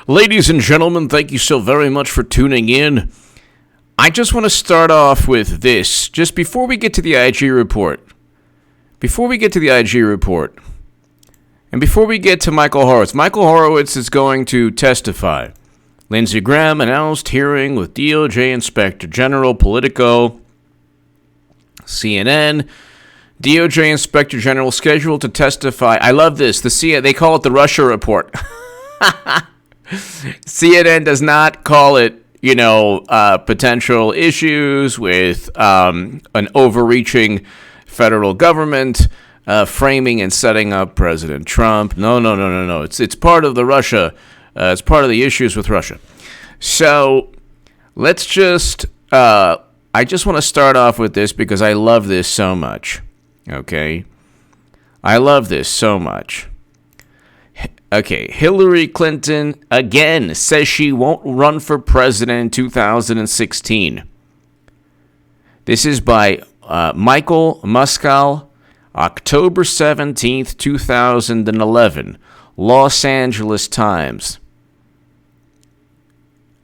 Ladies and gentlemen, thank you so very much for tuning in. I just want to start off with this, just before we get to the IG report. And before we get to Michael Horowitz is going to testify. Lindsey Graham announced hearing with DOJ Inspector General, Politico, CNN. DOJ Inspector General scheduled to testify. I love this. They call it the Russia report. CNN does not call it, potential issues with an overreaching federal government framing and setting up President Trump. No. It's part of the Russia. It's part of the issues with Russia. So let's just. I just want to start off with this because I love this so much. Okay, I love this so much. Okay, Hillary Clinton again says she won't run for president in 2016. This is by Michael Muscal, October 17th, 2011, Los Angeles Times.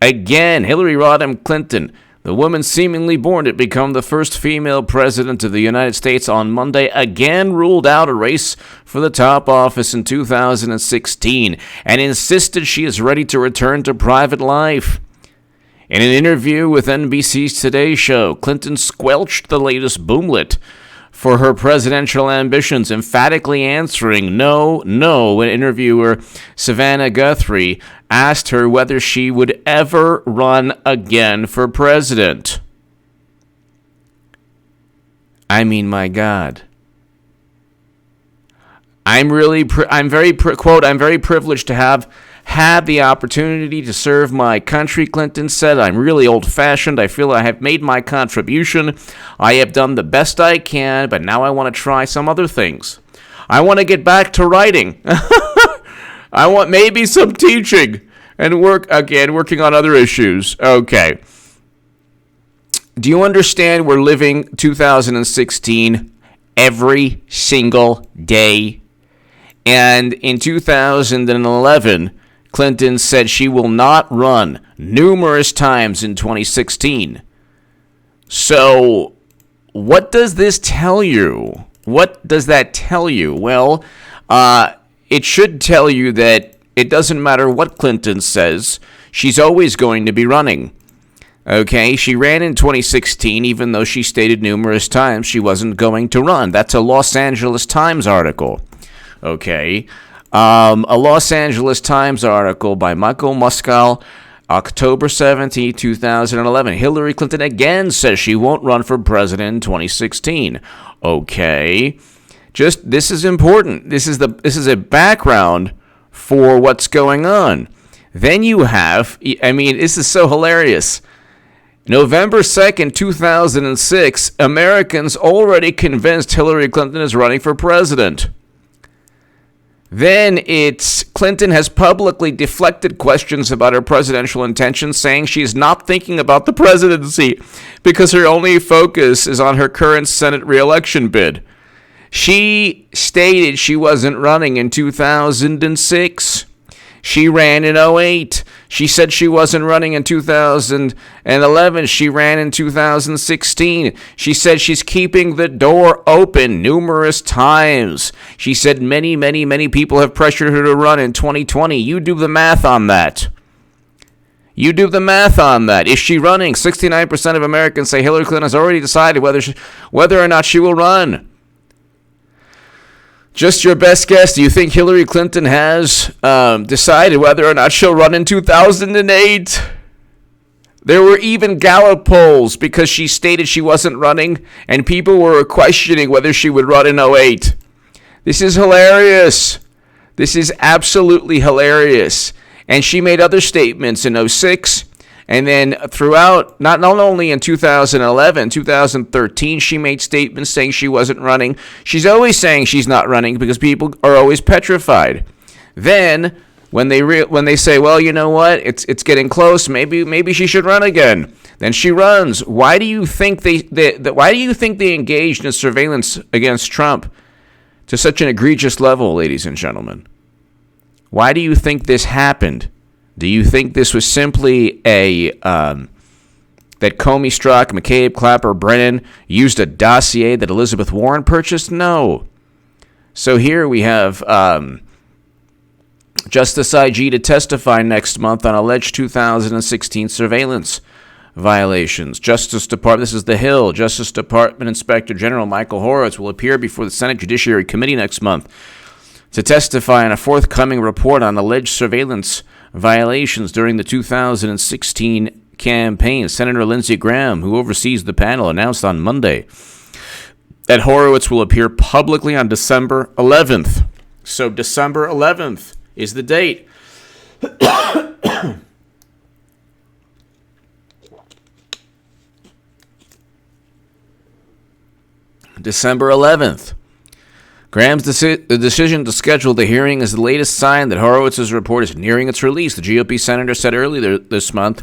Again, Hillary Rodham Clinton, the woman seemingly born to become the first female president of the United States on Monday, again ruled out a race for the top office in 2016 and insisted she is ready to return to private life. In an interview with NBC's Today Show, Clinton squelched the latest boomlet for her presidential ambitions, emphatically answering no when interviewer Savannah Guthrie asked her whether she would ever run again for president. I mean, my God. I'm very privileged to have had the opportunity to serve my country, Clinton said. I'm really old-fashioned. I feel I have made my contribution. I have done the best I can, but now I want to try some other things. I want to get back to writing. I want maybe some teaching and working on other issues. Okay. Do you understand we're living 2016 every single day? And in 2011, Clinton said she will not run numerous times in 2016. So, what does this tell you? What does that tell you? Well, it should tell you that it doesn't matter what Clinton says, she's always going to be running. Okay, she ran in 2016, even though she stated numerous times she wasn't going to run. That's a Los Angeles Times article. Okay, a Los Angeles Times article by Michael Muscal, October 17, 2011. Hillary Clinton again says she won't run for president in 2016. Okay, this is important. This is a background for what's going on. Then you have, this is so hilarious. November 2nd, 2006, Americans already convinced Hillary Clinton is running for president. Then it's Clinton has publicly deflected questions about her presidential intentions, saying she's not thinking about the presidency because her only focus is on her current Senate re-election bid. She stated she wasn't running in 2006. She ran in 2008. She said she wasn't running in 2011. She ran in 2016. She said she's keeping the door open numerous times. She said many people have pressured her to run in 2020. You do the math on that. Is she running? 69% of Americans say Hillary Clinton has already decided whether or not she will run. Just your best guess. Do you think Hillary Clinton has decided whether or not she'll run in 2008? There were even Gallup polls because she stated she wasn't running, and people were questioning whether she would run in 2008. This is hilarious. This is absolutely hilarious. And she made other statements in 2006. And then throughout, not only in 2011, 2013, she made statements saying she wasn't running. She's always saying she's not running because people are always petrified. Then, when they say, well, you know what, it's getting close, maybe she should run again, then she runs. Why do you think they engaged in surveillance against Trump to such an egregious level, ladies and gentlemen? Why do you think this happened? Do you think this was simply a that Comey, Strzok, McCabe, Clapper, Brennan used a dossier that Elizabeth Warren purchased? No. So here we have Justice IG to testify next month on alleged 2016 surveillance violations. Justice Department, this is the Hill. Justice Department Inspector General Michael Horowitz will appear before the Senate Judiciary Committee next month to testify on a forthcoming report on alleged surveillance violations during the 2016 campaign. Senator Lindsey Graham, who oversees the panel, announced on Monday that Horowitz will appear publicly on December 11th. So December 11th is the date. December 11th. Graham's decision to schedule the hearing is the latest sign that Horowitz's report is nearing its release. The GOP senator said earlier this month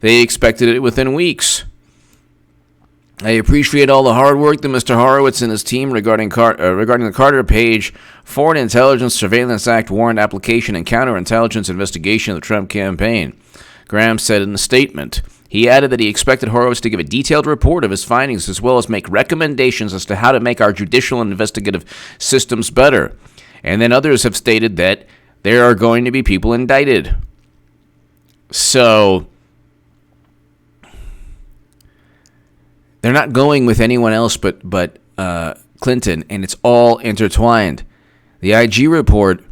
they expected it within weeks. I appreciate all the hard work that Mr. Horowitz and his team regarding the Carter Page Foreign Intelligence Surveillance Act warrant application and counterintelligence investigation of the Trump campaign, Graham said in a statement. He added that he expected Horowitz to give a detailed report of his findings as well as make recommendations as to how to make our judicial and investigative systems better. And then others have stated that there are going to be people indicted. So they're not going with anyone else but Clinton, and it's all intertwined. The IG report,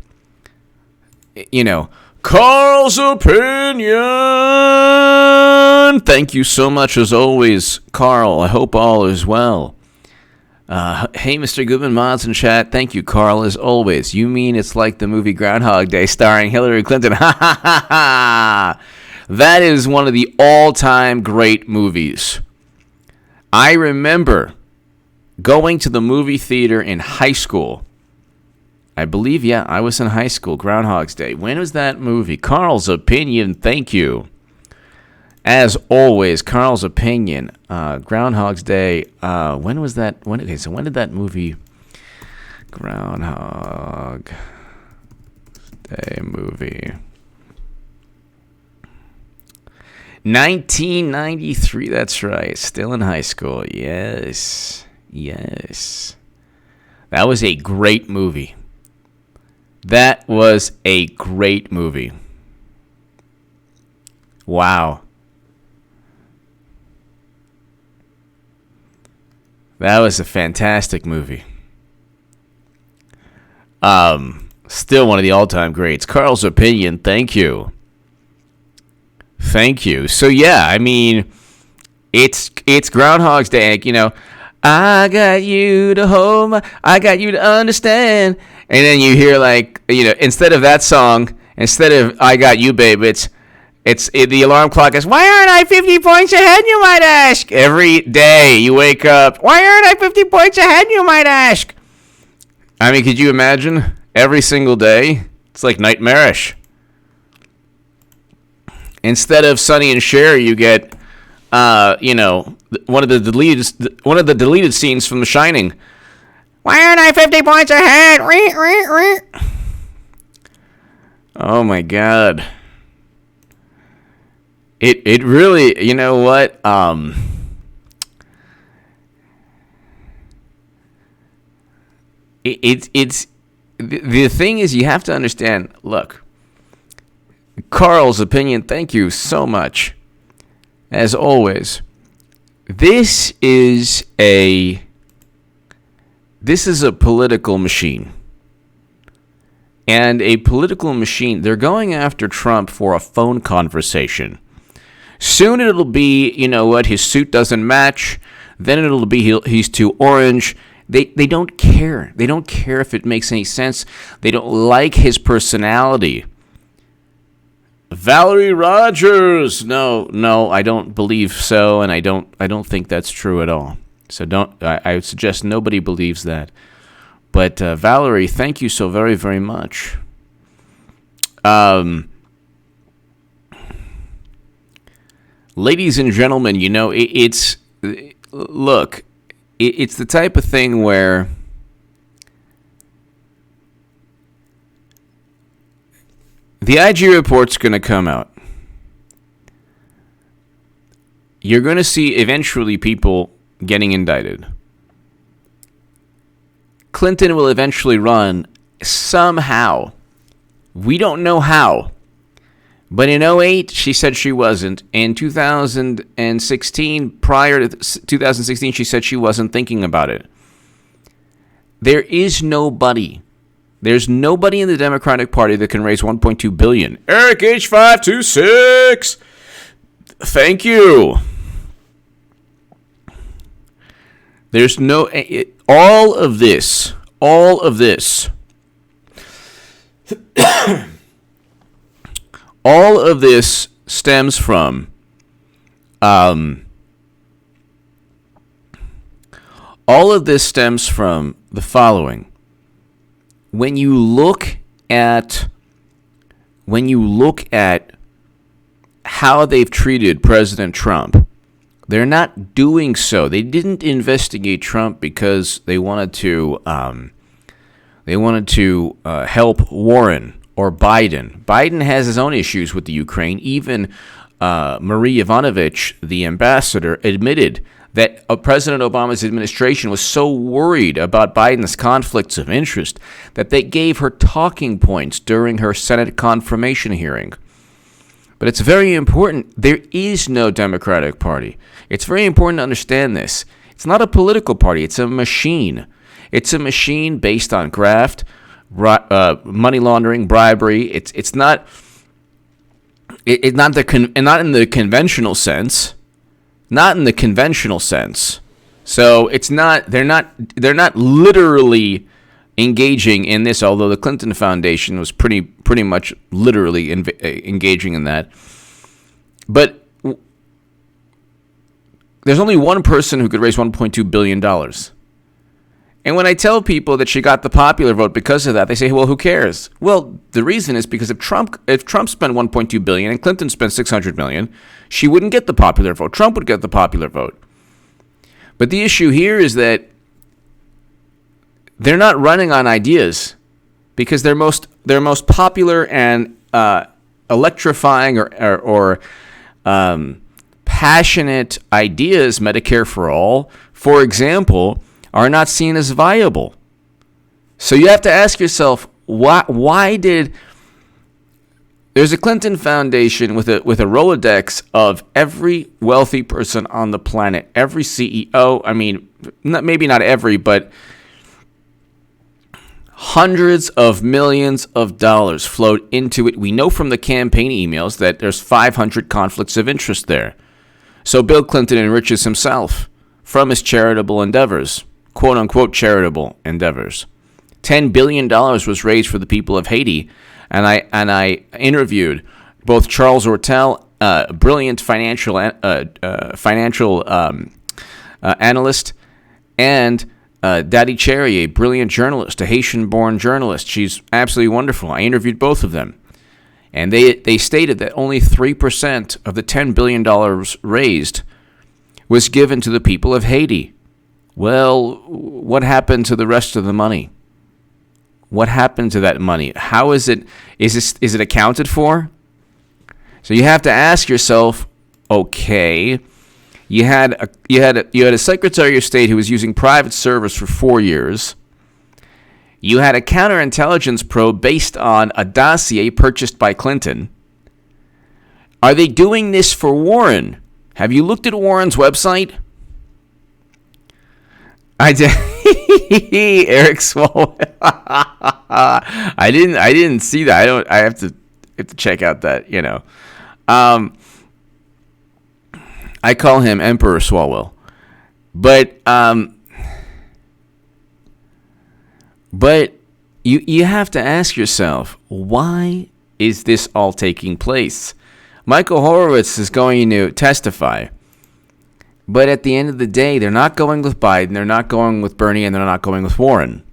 Carl's opinion. Thank you so much, as always, Carl. I hope all is well. Hey, Mr. Goodman Mods in chat. Thank you, Carl, as always. You mean it's like the movie Groundhog Day starring Hillary Clinton? Ha, ha, ha, ha. That is one of the all-time great movies. I remember going to the movie theater in high school. I believe, I was in high school, Groundhog's Day. When was that movie? Carl's opinion, thank you. As always, Carl's opinion, Groundhog's Day. When was that? When did that movie, Groundhog Day movie? 1993, that's right. Still in high school. Yes. That was a great movie. That was a great movie. Wow. That was a fantastic movie. Still one of the all-time greats. Carl's opinion, thank you. Thank you. So it's Groundhog's Day, I got you to hold I got you to understand. And then you hear instead of that song, instead of I got you, babe, it's the alarm clock is, why aren't I 50 points ahead, you might ask? Every day you wake up, why aren't I 50 points ahead, you might ask? I mean, could you imagine? Every single day? It's like nightmarish. Instead of Sonny and Cher, you get, one of the deleted scenes from The Shining. Why aren't I 50 points ahead? Oh my God. It really, you know what? It's the thing is, you have to understand. Look, Carl's opinion. Thank you so much, as always. This is a political machine. And a political machine, they're going after Trump for a phone conversation. Soon it'll be, his suit doesn't match. Then it'll be he's too orange. They don't care. They don't care if it makes any sense. They don't like his personality. Valerie Rogers. No, I don't believe so, and I don't think that's true at all. So I would suggest nobody believes that. But Valerie, thank you so very, very much. Ladies and gentlemen, it's the type of thing where The IG report's going to come out. You're going to see eventually people getting indicted. Clinton will eventually run somehow. We don't know how. But in 2008, she said she wasn't. In 2016, prior to 2016, she said she wasn't thinking about it. There's nobody in the Democratic Party that can raise $1.2 billion. Eric H526. Thank you. There's no all of this all of this stems from the following. When you look at how they've treated President Trump, they're not doing so. They didn't investigate Trump because they wanted to help Warren or Biden. Biden has his own issues with the Ukraine. Even Marie Yovanovitch, the ambassador, admitted that President Obama's administration was so worried about Biden's conflicts of interest that they gave her talking points during her Senate confirmation hearing. But it's very important. There is no Democratic Party. It's very important to understand this. It's not a political party. It's a machine. It's a machine based on graft, money laundering, bribery. It's not. It's not not in the conventional sense. Not in the conventional sense. So it's not. They're not literally engaging in this. Although the Clinton Foundation was pretty much literally engaging in that. But there's only one person who could raise $1.2 billion. And when I tell people that she got the popular vote because of that, they say, well, who cares? Well, the reason is because if Trump spent $1.2 billion and Clinton spent $600 million, she wouldn't get the popular vote. Trump would get the popular vote. But the issue here is that they're not running on ideas because their most popular and electrifying or passionate ideas, Medicare for all, for example, are not seen as viable. So you have to ask yourself, why did there's a Clinton Foundation with a Rolodex of every wealthy person on the planet, every CEO, I mean, maybe not every, but hundreds of millions of dollars flowed into it. We know from the campaign emails that there's 500 conflicts of interest there. So Bill Clinton enriches himself from his charitable endeavors, quote-unquote charitable endeavors. $10 billion was raised for the people of Haiti, and I interviewed both Charles Ortel, brilliant financial analyst, and Daddy Cherry, a brilliant journalist, a Haitian-born journalist. She's absolutely wonderful. I interviewed both of them. And they stated that only 3% of the $10 billion raised was given to the people of Haiti. Well, what happened to the rest of the money? What happened to that money? How is it? Is it accounted for? So you have to ask yourself, okay, you had a Secretary of State who was using private servers for 4 years. You had a counterintelligence probe based on a dossier purchased by Clinton. Are they doing this for Warren? Have you looked at Warren's website? I did. Eric Swalwell. I didn't see that. I have to check out that. I call him Emperor Swalwell, But you have to ask yourself, why is this all taking place? Michael Horowitz is going to testify. But at the end of the day, they're not going with Biden, they're not going with Bernie, and they're not going with Warren.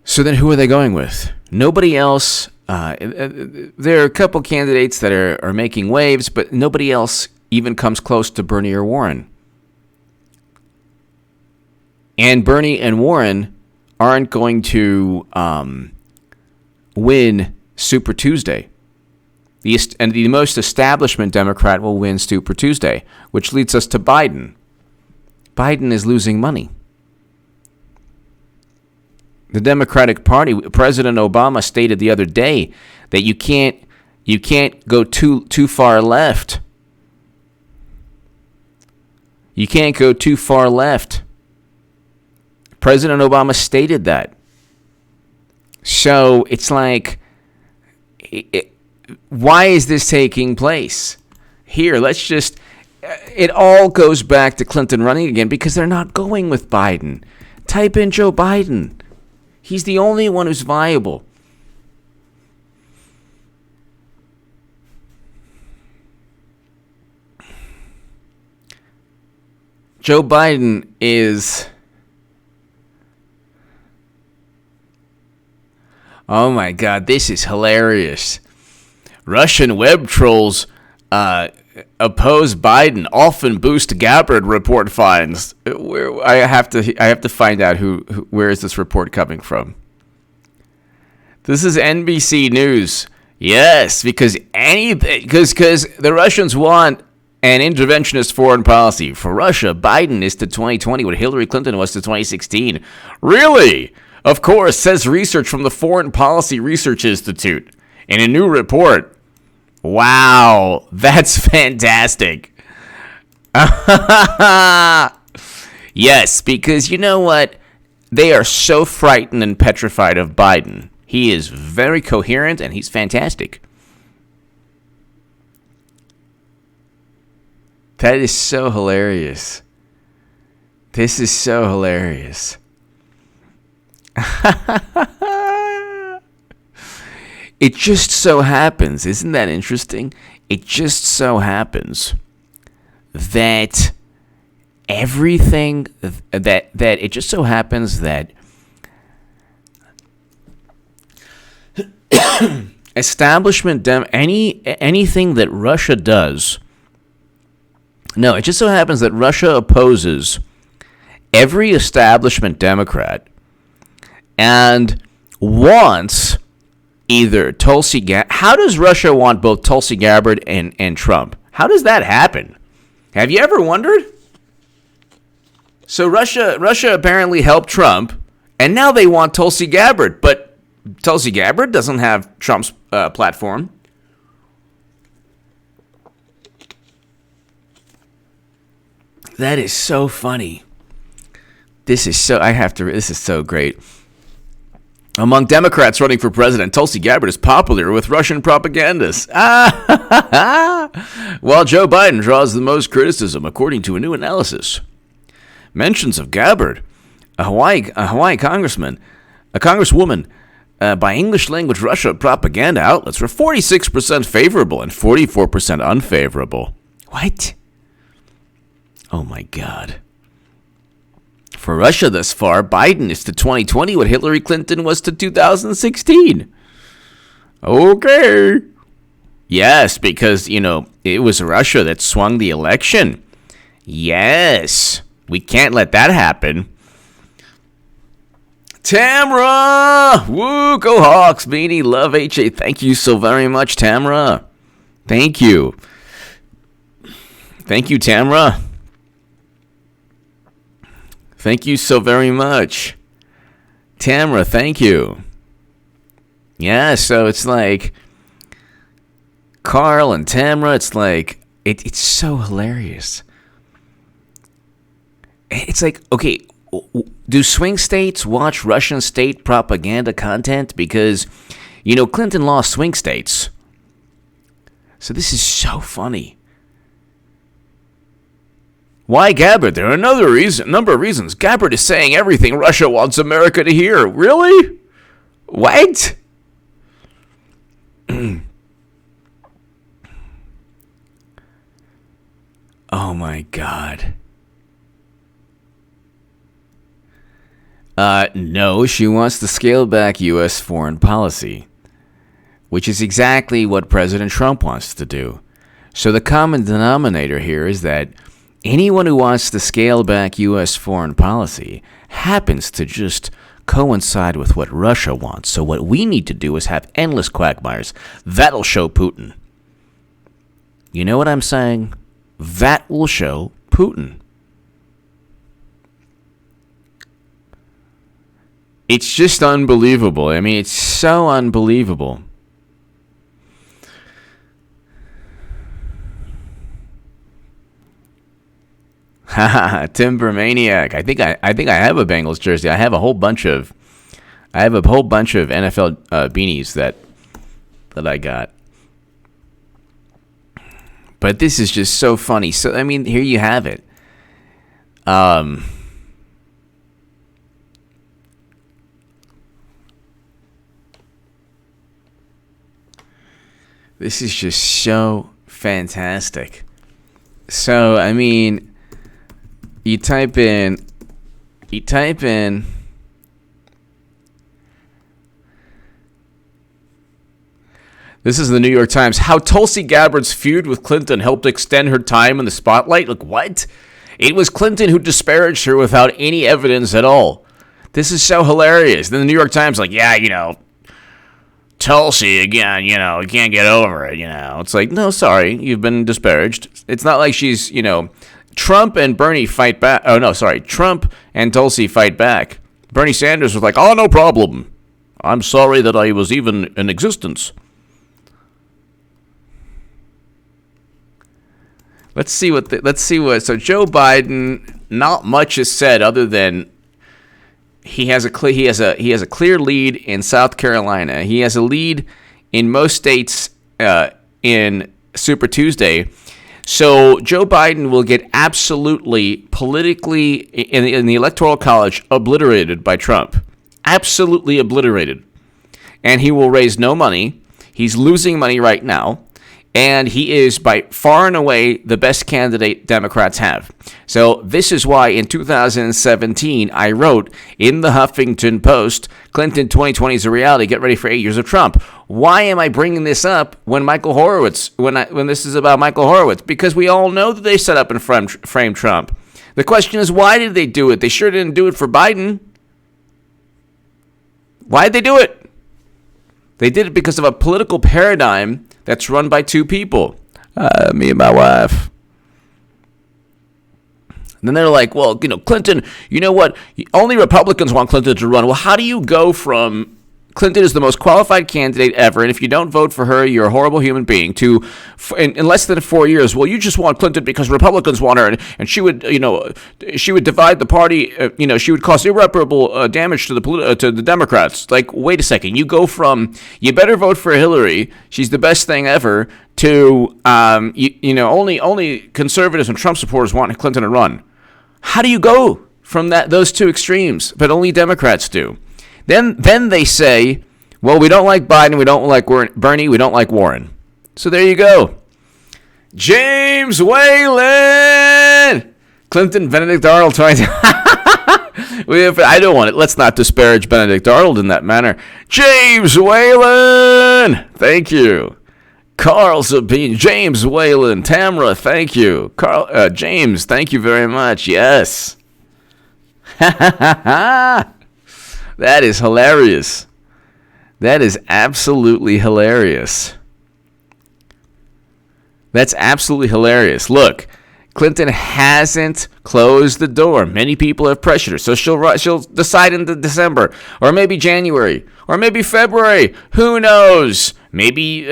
So then who are they going with? Nobody else. There are a couple candidates that are making waves, but nobody else even comes close to Bernie or Warren. And Bernie and Warren aren't going to win Super Tuesday. The most establishment Democrat will win Super Tuesday, which leads us to Biden. Biden is losing money. The Democratic Party, President Obama stated the other day that you can't go too far left. You can't go too far left. President Obama stated that. So it's like, why is this taking place? Here, it all goes back to Clinton running again because they're not going with Biden. Type in Joe Biden. He's the only one who's viable. Joe Biden is... Oh my God, this is hilarious. Russian web trolls oppose Biden, often boost Gabbard, report finds. I have to find out where is this report coming from. This is NBC News. Yes, because the Russians want an interventionist foreign policy. For Russia, Biden is to 2020 what Hillary Clinton was to 2016. Really? Of course, says research from the Foreign Policy Research Institute in a new report. Wow, that's fantastic. Yes, because you know what? They are so frightened and petrified of Biden. He is very coherent and he's fantastic. That is so hilarious. This is so hilarious. It just so happens, isn't that interesting? It just so happens that everything that it just so happens that establishment anything that Russia does. No, it just so happens that Russia opposes every establishment Democrat and wants either Tulsi Gabbard. How does Russia want both Tulsi Gabbard and Trump? How does that happen? Have you ever wondered? So Russia apparently helped Trump, and now they want Tulsi Gabbard, but Tulsi Gabbard doesn't have Trump's platform. That is so funny. This is so great. Among Democrats running for president, Tulsi Gabbard is popular with Russian propagandists. While Joe Biden draws the most criticism, according to a new analysis. Mentions of Gabbard, a Hawaii congresswoman, by English-language Russia propaganda outlets were 46% favorable and 44% unfavorable. What? Oh my God. For Russia thus far, Biden is to 2020 what Hillary Clinton was to 2016. Okay. Yes, because, it was Russia that swung the election. Yes. We can't let that happen. Tamra! Woo, go Hawks, Beanie, love HA. Thank you so very much, Tamra. Thank you. Thank you, Tamra. Thank you so very much. Tamra, thank you. Yeah, so it's like Carl and Tamra, it's like, it's so hilarious. It's like, okay, do swing states watch Russian state propaganda content? Because, Clinton lost swing states. So this is so funny. Why Gabbard? There are number of reasons. Gabbard is saying everything Russia wants America to hear. Really? What? Oh my God. No, she wants to scale back U.S. foreign policy, which is exactly what President Trump wants to do. So the common denominator here is that anyone who wants to scale back U.S. foreign policy happens to just coincide with what Russia wants. So what we need to do is have endless quagmires. That'll show Putin. You know what I'm saying? That will show Putin. It's just unbelievable. I mean, it's so unbelievable. Haha, Timbermaniac. I think I have a Bengals jersey. I have a whole bunch of NFL beanies that I got. But this is just so funny. So I mean, here you have it. This is just so fantastic. So I mean, you type in. This is the New York Times. How Tulsi Gabbard's feud with Clinton helped extend her time in the spotlight. Like, what? It was Clinton who disparaged her without any evidence at all. This is so hilarious. Then the New York Times, like, yeah, Tulsi, again, you can't get over it, It's like, no, sorry, you've been disparaged. It's not like she's, Trump and Bernie fight back. Oh, no, sorry. Trump and Tulsi fight back. Bernie Sanders was like, oh, no problem. I'm sorry that I was even in existence. Let's see what. So Joe Biden, not much is said other than he has a clear lead in South Carolina. He has a lead in most states in Super Tuesday. So Joe Biden will get absolutely politically in the Electoral College obliterated by Trump. Absolutely obliterated. And he will raise no money. He's losing money right now. And he is by far and away the best candidate Democrats have. So this is why in 2017 I wrote in the Huffington Post, Clinton 2020 is a reality. Get ready for 8 years of Trump. Why am I bringing this up when Michael Horowitz, when this is about Michael Horowitz? Because we all know that they set up and framed Trump. The question is, why did they do it? They sure didn't do it for Biden. Why did they do it? They did it because of a political paradigm that's run by two people, me and my wife. And then they're like, well, Clinton, you know what? Only Republicans want Clinton to run. Well, how do you go from Clinton is the most qualified candidate ever, and if you don't vote for her, you're a horrible human being, to in less than 4 years, well, you just want Clinton because Republicans want her, and she would, she would divide the party, she would cause irreparable damage to the Democrats. Like, wait a second, you go from, you better vote for Hillary, she's the best thing ever, to, only conservatives and Trump supporters want Clinton to run. How do you go from those two extremes? But only Democrats do. Then they say, well, we don't like Biden, we don't like Bernie, we don't like Warren. So there you go. James Whalen! Clinton, Benedict Arnold trying to... I don't want it. Let's not disparage Benedict Arnold in that manner. James Whalen! Thank you. Carl Sabine, James Whalen, Tamra, thank you. James, thank you very much. Yes. That is hilarious. That is absolutely hilarious. That's absolutely hilarious. Look, Clinton hasn't closed the door. Many people have pressured her, so she'll decide in December, or maybe January, or maybe February. Who knows? Maybe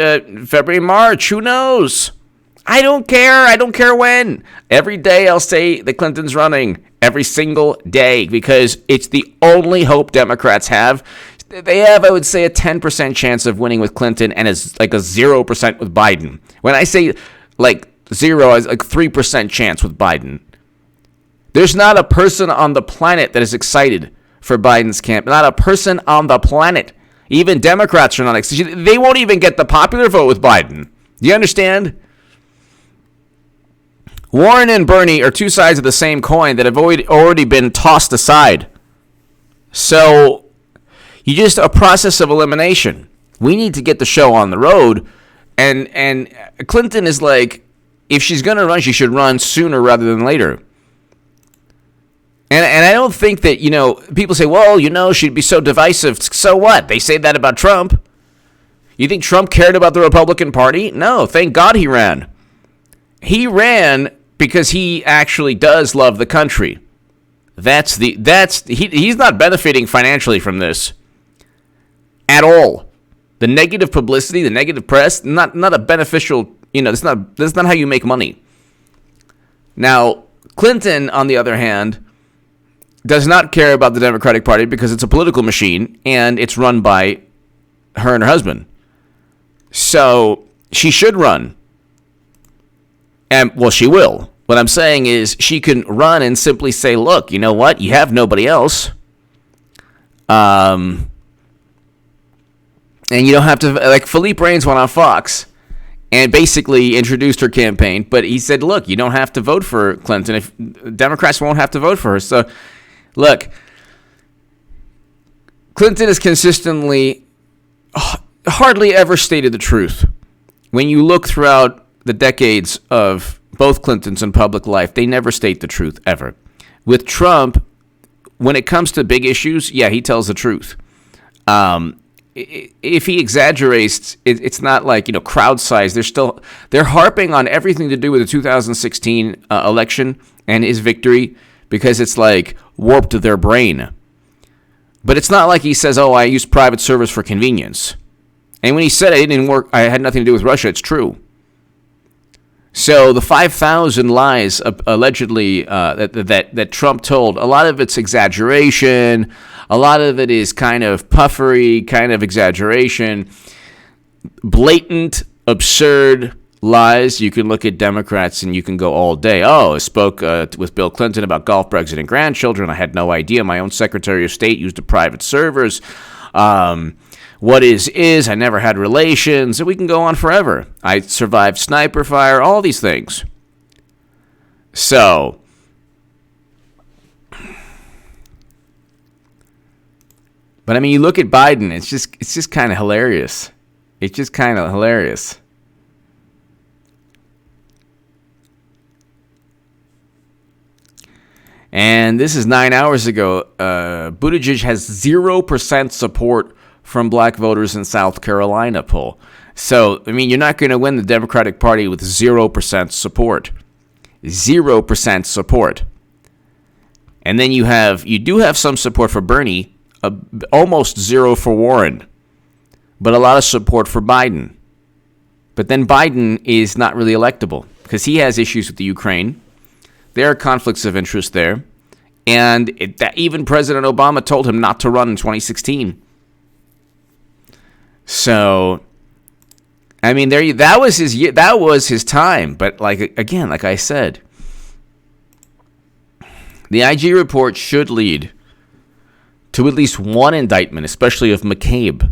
February, March. Who knows? I don't care. I don't care when. Every day I'll say that Clinton's running. Every single day, because it's the only hope Democrats have. They have, I would say, a 10% chance of winning with Clinton, and it's like a 0% with Biden. When I say like 0, it's like 3% chance with Biden. There's not a person on the planet that is excited for Biden's camp. Not a person on the planet. Even Democrats are not excited. They won't even get the popular vote with Biden. Do you understand? Warren and Bernie are two sides of the same coin that have already been tossed aside. So, you just a process of elimination. We need to get the show on the road. And Clinton is like, if she's going to run, she should run sooner rather than later. And I don't think that, people say, well, she'd be so divisive. So what? They say that about Trump. You think Trump cared about the Republican Party? No, thank God he ran. He ran because he actually does love the country. He's not benefiting financially from this at all. The negative publicity, the negative press, not a beneficial, that's not how you make money. Now, Clinton, on the other hand, does not care about the Democratic Party because it's a political machine and it's run by her and her husband. So she should run. And, well, she will. What I'm saying is she can run and simply say, look, you know what? You have nobody else. And you don't have to, like Philippe Reigns went on Fox and basically introduced her campaign. But he said, look, you don't have to vote for Clinton. If Democrats won't have to vote for her. So, look, Clinton has consistently hardly ever stated the truth. When you look throughout the decades of both Clintons in public life, they never state the truth, ever. With Trump, when it comes to big issues, yeah, he tells the truth. If he exaggerates, it's not like, crowd size. They're harping on everything to do with the 2016 election and his victory because it's like warped their brain. But it's not like he says, oh, I used private servers for convenience. And when he said it didn't work, I had nothing to do with Russia, it's true. So the 5,000 lies allegedly that Trump told, a lot of it's exaggeration. A lot of it is kind of puffery, kind of exaggeration. Blatant, absurd lies. You can look at Democrats and you can go all day. Oh, I spoke with Bill Clinton about golf, Brexit, and grandchildren. I had no idea. My own Secretary of State used the private servers. What is, I never had relations, and we can go on forever. I survived sniper fire, all these things. So, but I mean, you look at Biden, it's just kind of hilarious. It's just kind of hilarious. And this is 9 hours ago. Buttigieg has 0% support from black voters in South Carolina poll. So, I mean, you're not going to win the Democratic Party with 0% support. 0% support. And then you do have some support for Bernie, almost zero for Warren, but a lot of support for Biden. But then Biden is not really electable because he has issues with the Ukraine. There are conflicts of interest there. And even President Obama told him not to run in 2016. So, I mean, that was his time. But like I said, the IG report should lead to at least one indictment, especially of McCabe.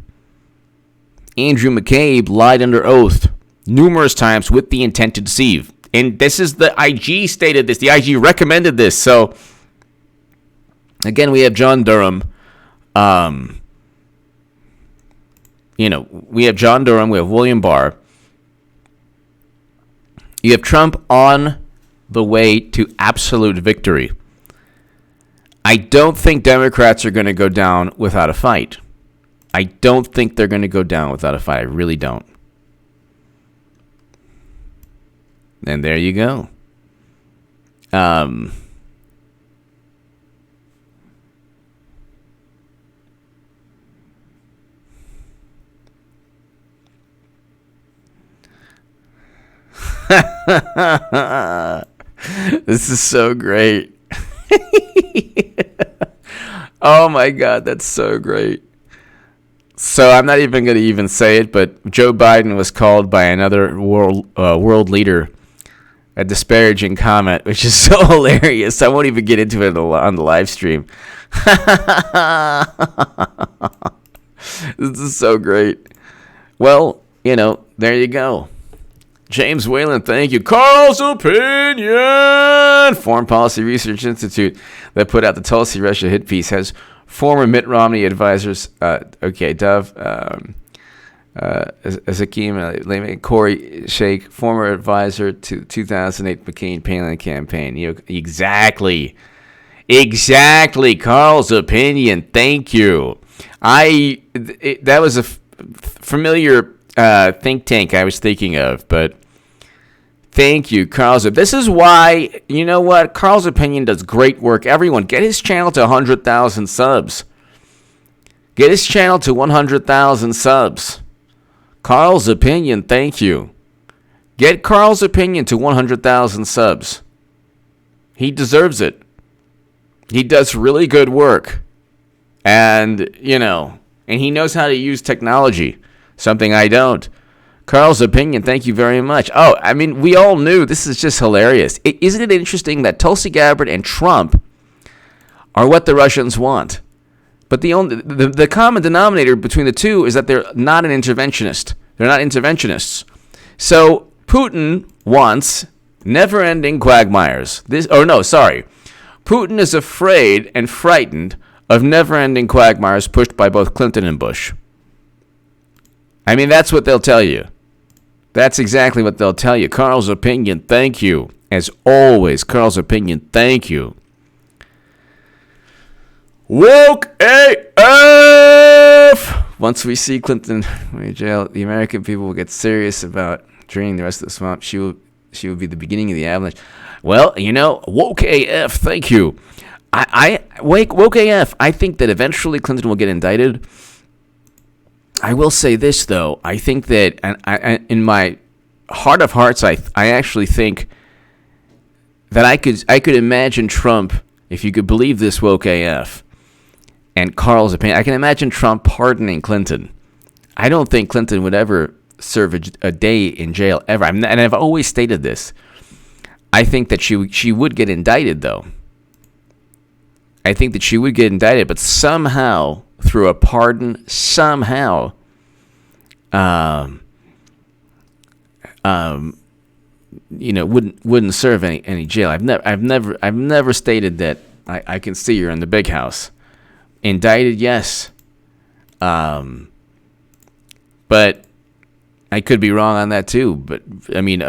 Andrew McCabe lied under oath numerous times with the intent to deceive. And this is the IG stated this. The IG recommended this. So, again, we have John Durham. We have John Durham, we have William Barr. You have Trump on the way to absolute victory. I don't think Democrats are going to go down without a fight. I don't think they're going to go down without a fight. I really don't. And there you go. This is so great. Oh my God, that's so great. So I'm not even going to even say it, but Joe Biden was called by another world leader a disparaging comment, which is so hilarious. I won't even get into it on the live stream. This is so great. Well, there you go. James Whalen, thank you. Carl's Opinion! Foreign Policy Research Institute that put out the Tulsi Russia hit piece has former Mitt Romney advisors, Dov, Zakim, Corey Sheikh, former advisor to 2008 McCain-Palin campaign. Exactly. Exactly, Carl's opinion. Thank you. That was a familiar think tank I was thinking of, but thank you, Carl's. This is why, you know what? Carl's opinion does great work. Everyone, get his channel to 100,000 subs. Get his channel to 100,000 subs. Carl's opinion, thank you. Get Carl's opinion to 100,000 subs. He deserves it. He does really good work. And, and he knows how to use technology, something I don't. Carl's opinion, thank you very much. Oh, I mean, we all knew. This is just hilarious. Isn't it interesting that Tulsi Gabbard and Trump are what the Russians want? But the common denominator between the two is that they're not an interventionist. They're not interventionists. So Putin wants never-ending quagmires. Putin is afraid and frightened of never-ending quagmires pushed by both Clinton and Bush. I mean, that's what they'll tell you. That's exactly what they'll tell you. Carl's opinion, thank you. As always, Carl's opinion, thank you. Woke AF! Once we see Clinton in jail, the American people will get serious about draining the rest of the swamp. She will be the beginning of the avalanche. Well, woke AF, thank you. Woke AF, I think that eventually Clinton will get indicted. I will say this, though. I think that, in my heart of hearts, I actually think that I could imagine Trump, if you could believe this woke AF, and Carl's opinion, I can imagine Trump pardoning Clinton. I don't think Clinton would ever serve a day in jail, ever. And I've always stated this. I think that she would get indicted, though. I think that she would get indicted, but somehow, through a pardon, wouldn't serve any jail. I've never stated that I can see her in the big house. Indicted, yes. But I could be wrong on that too. But I mean,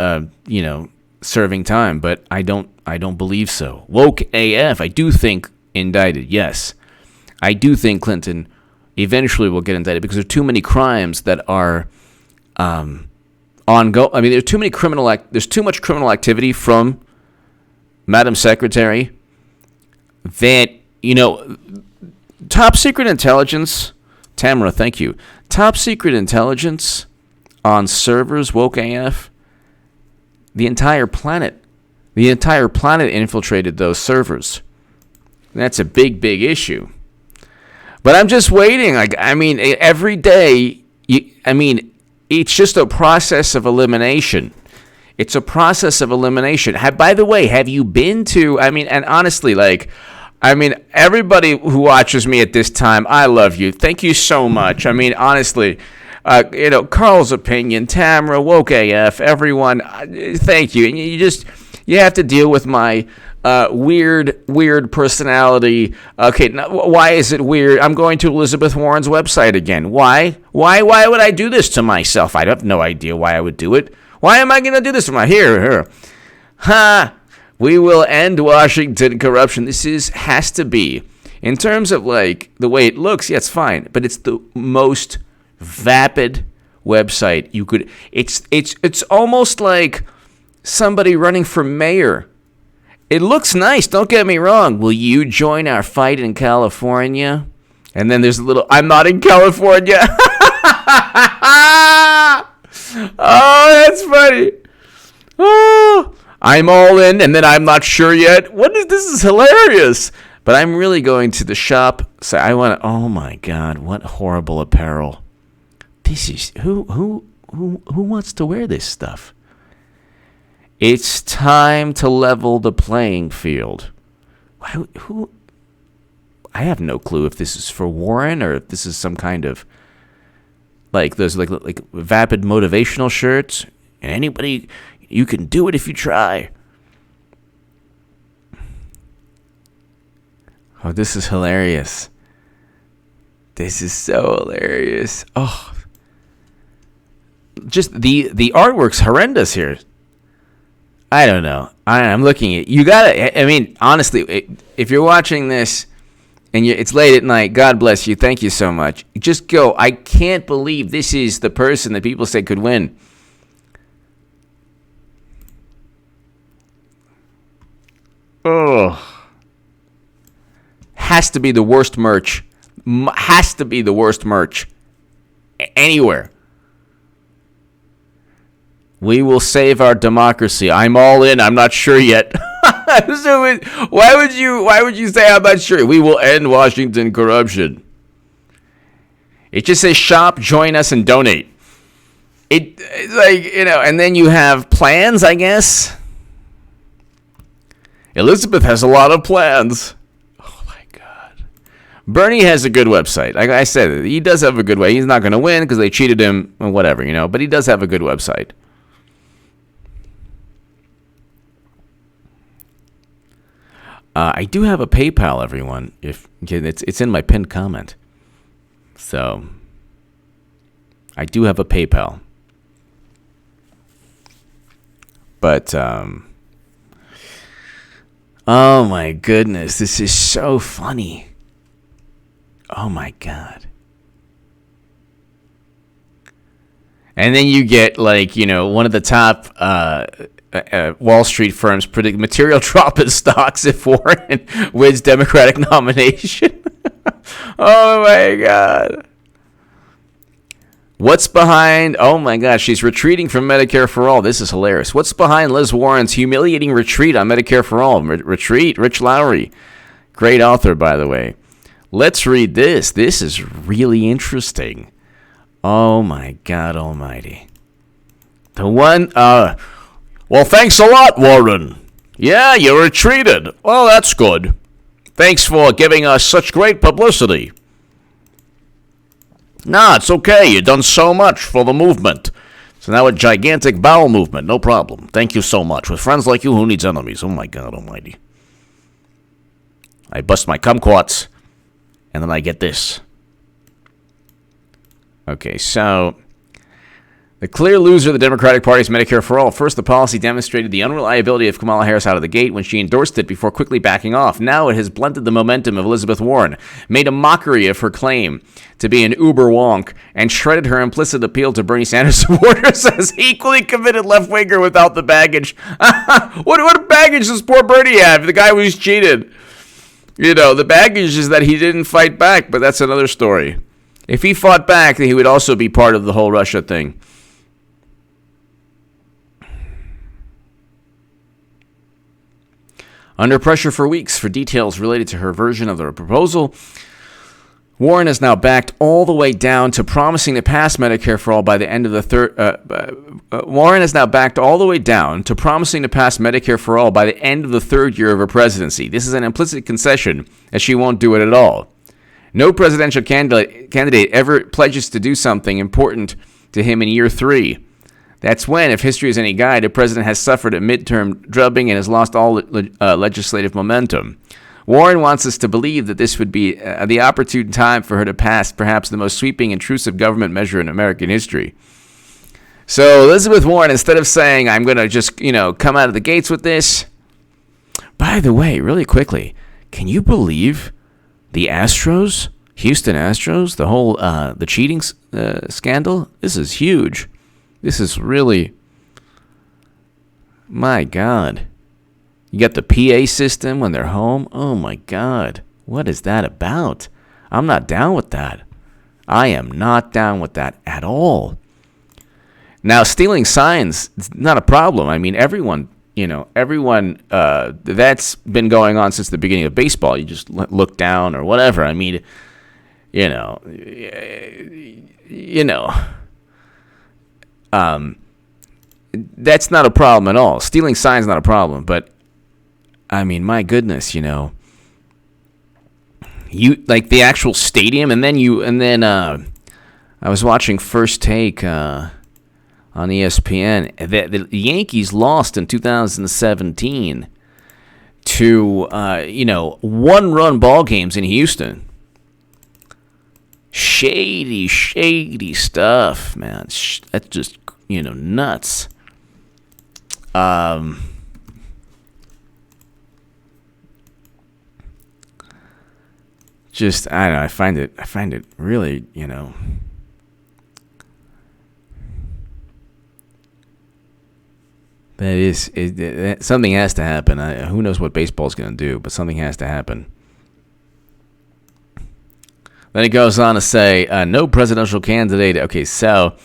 serving time. But I don't believe so. Woke AF. I do think indicted, yes. I do think Clinton eventually will get indicted because there are too many crimes that are ongoing. I mean, there's too much criminal activity from Madam Secretary that, top secret intelligence, Tamara, thank you. Top secret intelligence on servers, woke AF, the entire planet infiltrated those servers. That's a big, big issue. But I'm just waiting. Every day, it's just a process of elimination. It's a process of elimination. By the way, have you been to, and honestly, everybody who watches me at this time, I love you. Thank you so much. Honestly, Carl's opinion, Tamara, woke AF, everyone, thank you. And you have to deal with my weird personality. Okay, now, why is it weird? I'm going to Elizabeth Warren's website again. Why would I do this to myself? I have no idea why I would do it. Why am I going to do this to myself? Here. We will end Washington corruption. This has to be, in terms of the way it looks, yeah, it's fine. But it's the most vapid website you could. It's almost like somebody running for mayor. It looks nice, don't get me wrong. Will you join our fight in California? And then there's a little, I'm not in California. Oh, that's funny. Oh, I'm all in, and then I'm not sure yet. This is hilarious. But I'm really going to the shop. So oh my God, what horrible apparel. This is, who wants to wear this stuff? It's time to level the playing field. Who? I have no clue if this is for Warren or if this is some kind of those vapid motivational shirts. And anybody, you can do it if you try. Oh, this is hilarious. This is so hilarious. Oh, just the artwork's horrendous here. I don't know. I'm looking at you. I mean, honestly, if you're watching this and it's late at night, God bless you. Thank you so much. Just go. I can't believe this is the person that people said could win. Oh, has to be the worst merch. Has to be the worst merch anywhere. We will save our democracy. I'm all in. I'm not sure yet. So why would you say I'm not sure? We will end Washington corruption. It just says shop, join us, and donate. It's like, and then you have plans, I guess. Elizabeth has a lot of plans. Oh my God. Bernie has a good website. Like I said, he does have a good way. He's not going to win because they cheated him or whatever, but he does have a good website. I do have a PayPal, everyone. If it's in my pinned comment. So I do have a PayPal. But oh my goodness, this is so funny. Oh my God. And then you get one of the top Wall Street firms predict material drop in stocks if Warren wins Democratic nomination. Oh my God. What's behind? Oh my gosh, she's retreating from Medicare for All. This is hilarious. What's behind Liz Warren's humiliating retreat on Medicare for All? Retreat? Rich Lowry. Great author, by the way. Let's read this. This is really interesting. Oh my God almighty. The one, well, thanks a lot, Warren. Yeah, you retreated. Well, that's good. Thanks for giving us such great publicity. Nah, it's okay. You've done so much for the movement. So now a gigantic bowel movement. No problem. Thank you so much. With friends like you, who needs enemies? Oh my God almighty. I bust my kumquats, and then I get this. Okay, so the clear loser of the Democratic Party's Medicare for All. First, the policy demonstrated the unreliability of Kamala Harris out of the gate when she endorsed it before quickly backing off. Now it has blunted the momentum of Elizabeth Warren, made a mockery of her claim to be an uber wonk, and shredded her implicit appeal to Bernie Sanders supporters as equally committed left-winger without the baggage. What baggage does poor Bernie have? The guy who's cheated. The baggage is that he didn't fight back, but that's another story. If he fought back, then he would also be part of the whole Russia thing. Under pressure for weeks for details related to her version of the proposal, Warren has now backed all the way down to promising to pass Medicare for All by the end of the third. Warren has now backed all the way down to promising to pass Medicare for All by the end of the third year of her presidency. This is an implicit concession, as she won't do it at all. No presidential candidate ever pledges to do something important to him in year 3. That's when, if history is any guide, a president has suffered a midterm drubbing and has lost all legislative momentum. Warren wants us to believe that this would be the opportune time for her to pass perhaps the most sweeping, intrusive government measure in American history. So Elizabeth Warren, instead of saying, I'm going to just, come out of the gates with this. By the way, really quickly, can you believe the Astros, Houston Astros, the whole, the cheating scandal? This is huge. This is really, my God. You got the PA system when they're home. Oh, my God. What is that about? I'm not down with that. I am not down with that at all. Now, stealing signs, it's not a problem. I mean, everyone, that's been going on since the beginning of baseball. You just look down or whatever. I mean, that's not a problem at all. Stealing signs not a problem, but I mean, my goodness, you like the actual stadium, and then I was watching First Take on ESPN. The Yankees lost in 2017 to one-run ball games in Houston. Shady stuff, man. That's just nuts. just, I don't know, I find it really, something has to happen. Who knows what baseball's going to do, but something has to happen. Then he goes on to say, no presidential candidate. Okay, so,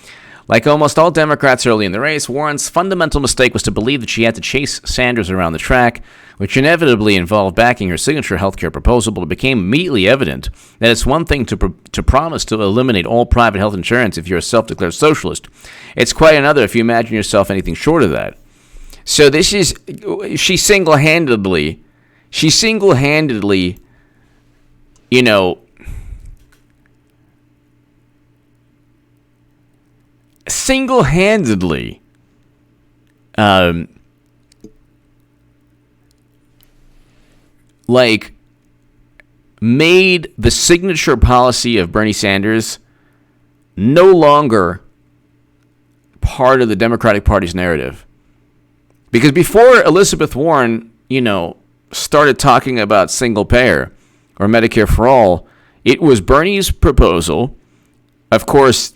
like almost all Democrats early in the race, Warren's fundamental mistake was to believe that she had to chase Sanders around the track, which inevitably involved backing her signature health care proposal, but it became immediately evident that it's one thing to promise to eliminate all private health insurance if you're a self-declared socialist. It's quite another if you imagine yourself anything short of that. So this is, she single-handedly, made the signature policy of Bernie Sanders no longer part of the Democratic Party's narrative. Because before Elizabeth Warren, started talking about single payer or Medicare for all, it was Bernie's proposal. Of course,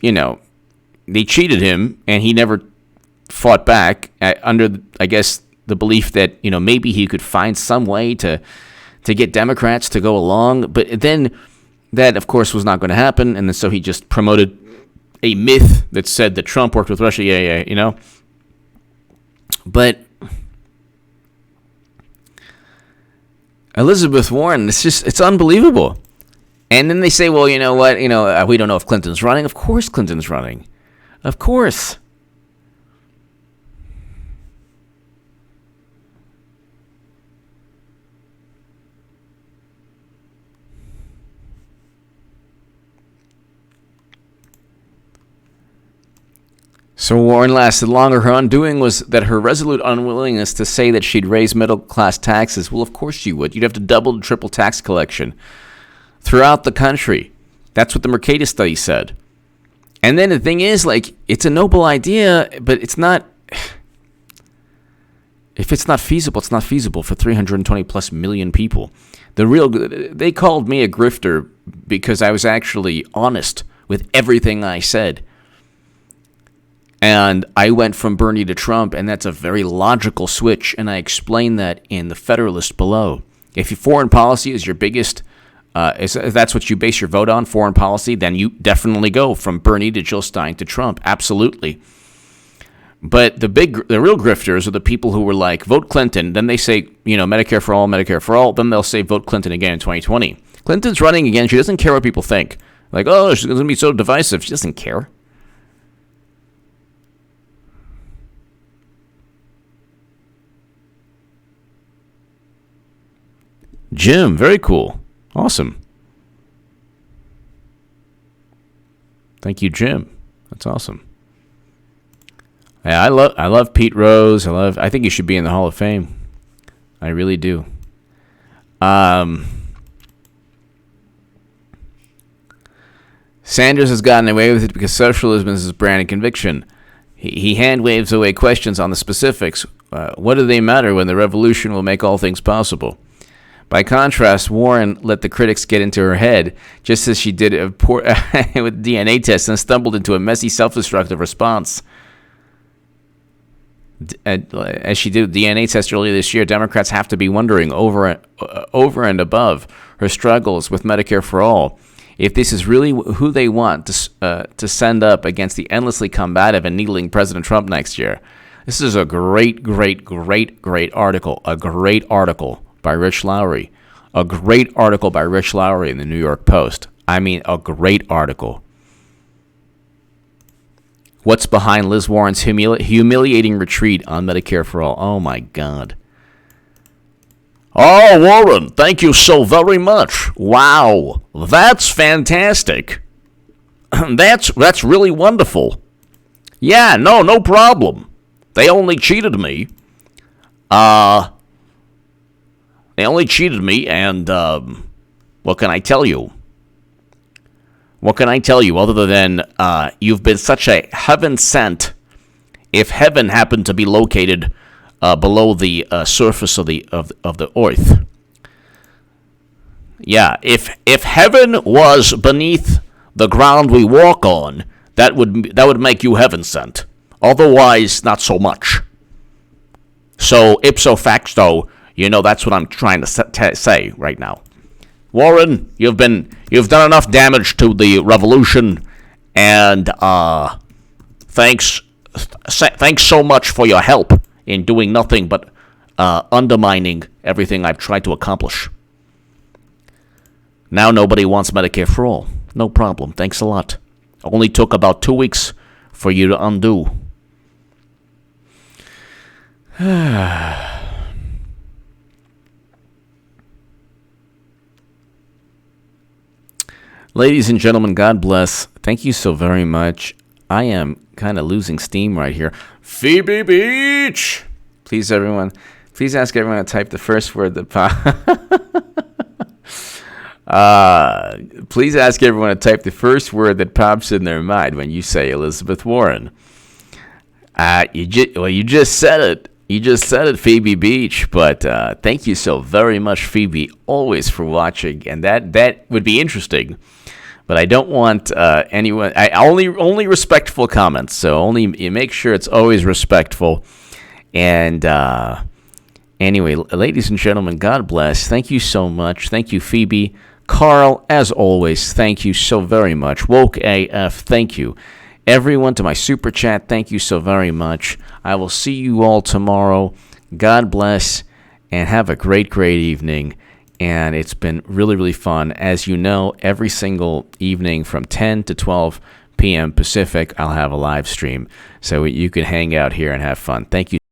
they cheated him, and he never fought back under, I guess, the belief that, maybe he could find some way to get Democrats to go along. But then that, of course, was not going to happen, and then so he just promoted a myth that said that Trump worked with Russia, But Elizabeth Warren, it's unbelievable. And then they say, well, you know what, we don't know if Clinton's running. Of course Clinton's running. Of course. So Warren lasted longer. Her undoing was that her resolute unwillingness to say that she'd raise middle-class taxes. Well, of course you would. You'd have to double and triple tax collection throughout the country. That's what the Mercatus study said. And then the thing is, it's a noble idea, but it's not. If it's not feasible, it's not feasible for 320 plus million people. They called me a grifter because I was actually honest with everything I said. And I went from Bernie to Trump, and that's a very logical switch, and I explained that in the Federalist below. If your foreign policy is your biggest, if that's what you base your vote on, foreign policy, then you definitely go from Bernie to Jill Stein to Trump, absolutely. But the real grifters are the people who were like, vote Clinton, then they say, Medicare for all, then they'll say vote Clinton again in 2020. Clinton's running again, she doesn't care what people think. Like, oh, she's going to be so divisive, she doesn't care. Jim, very cool. Awesome. Thank you, Jim. That's awesome. Yeah, I love Pete Rose. I think he should be in the Hall of Fame. I really do. Sanders has gotten away with it because socialism is his brand and conviction. He hand waves away questions on the specifics. What do they matter when the revolution will make all things possible? By contrast, Warren let the critics get into her head, just as she did with DNA tests, and stumbled into a messy, self-destructive response. As she did with DNA tests earlier this year, Democrats have to be wondering over and above her struggles with Medicare for all, if this is really who they want to send up against the endlessly combative and needling President Trump next year. This is a great article. A great article by Rich Lowry. A great article by Rich Lowry in the New York Post. I mean, a great article. What's behind Liz Warren's humiliating retreat on Medicare for all? Oh, my God. Oh, Warren, thank you so very much. Wow, that's fantastic. That's really wonderful. Yeah, no problem. They only cheated me. And what can I tell you? What can I tell you other than you've been such a heaven sent? If heaven happened to be located below the surface of the earth, Yeah, if heaven was beneath the ground we walk on, that would make you heaven sent. Otherwise, not so much. So ipso facto, that's what I'm trying to say right now. Warren, you've done enough damage to the revolution, and thanks so much for your help in doing nothing but undermining everything I've tried to accomplish. Now nobody wants Medicare for all. No problem. Thanks a lot. Only took about 2 weeks for you to undo. Ladies and gentlemen, God bless. Thank you so very much. I am kind of losing steam right here. Phoebe Beach! Please ask everyone to type the first word that please ask everyone to type the first word that pops in their mind when you say Elizabeth Warren. You just said it. You just said it, Phoebe Beach. But thank you so very much, Phoebe, always for watching. And that would be interesting. But I don't want anyone. I only respectful comments. So only you make sure it's always respectful. And anyway, ladies and gentlemen, God bless. Thank you so much. Thank you, Phoebe. Carl, as always, thank you so very much. Woke AF, thank you. Everyone to my super chat, thank you so very much. I will see you all tomorrow. God bless, and have a great, great evening. And it's been really, really fun. As you know, every single evening from 10 to 12 p.m. Pacific, I'll have a live stream. So you can hang out here and have fun. Thank you.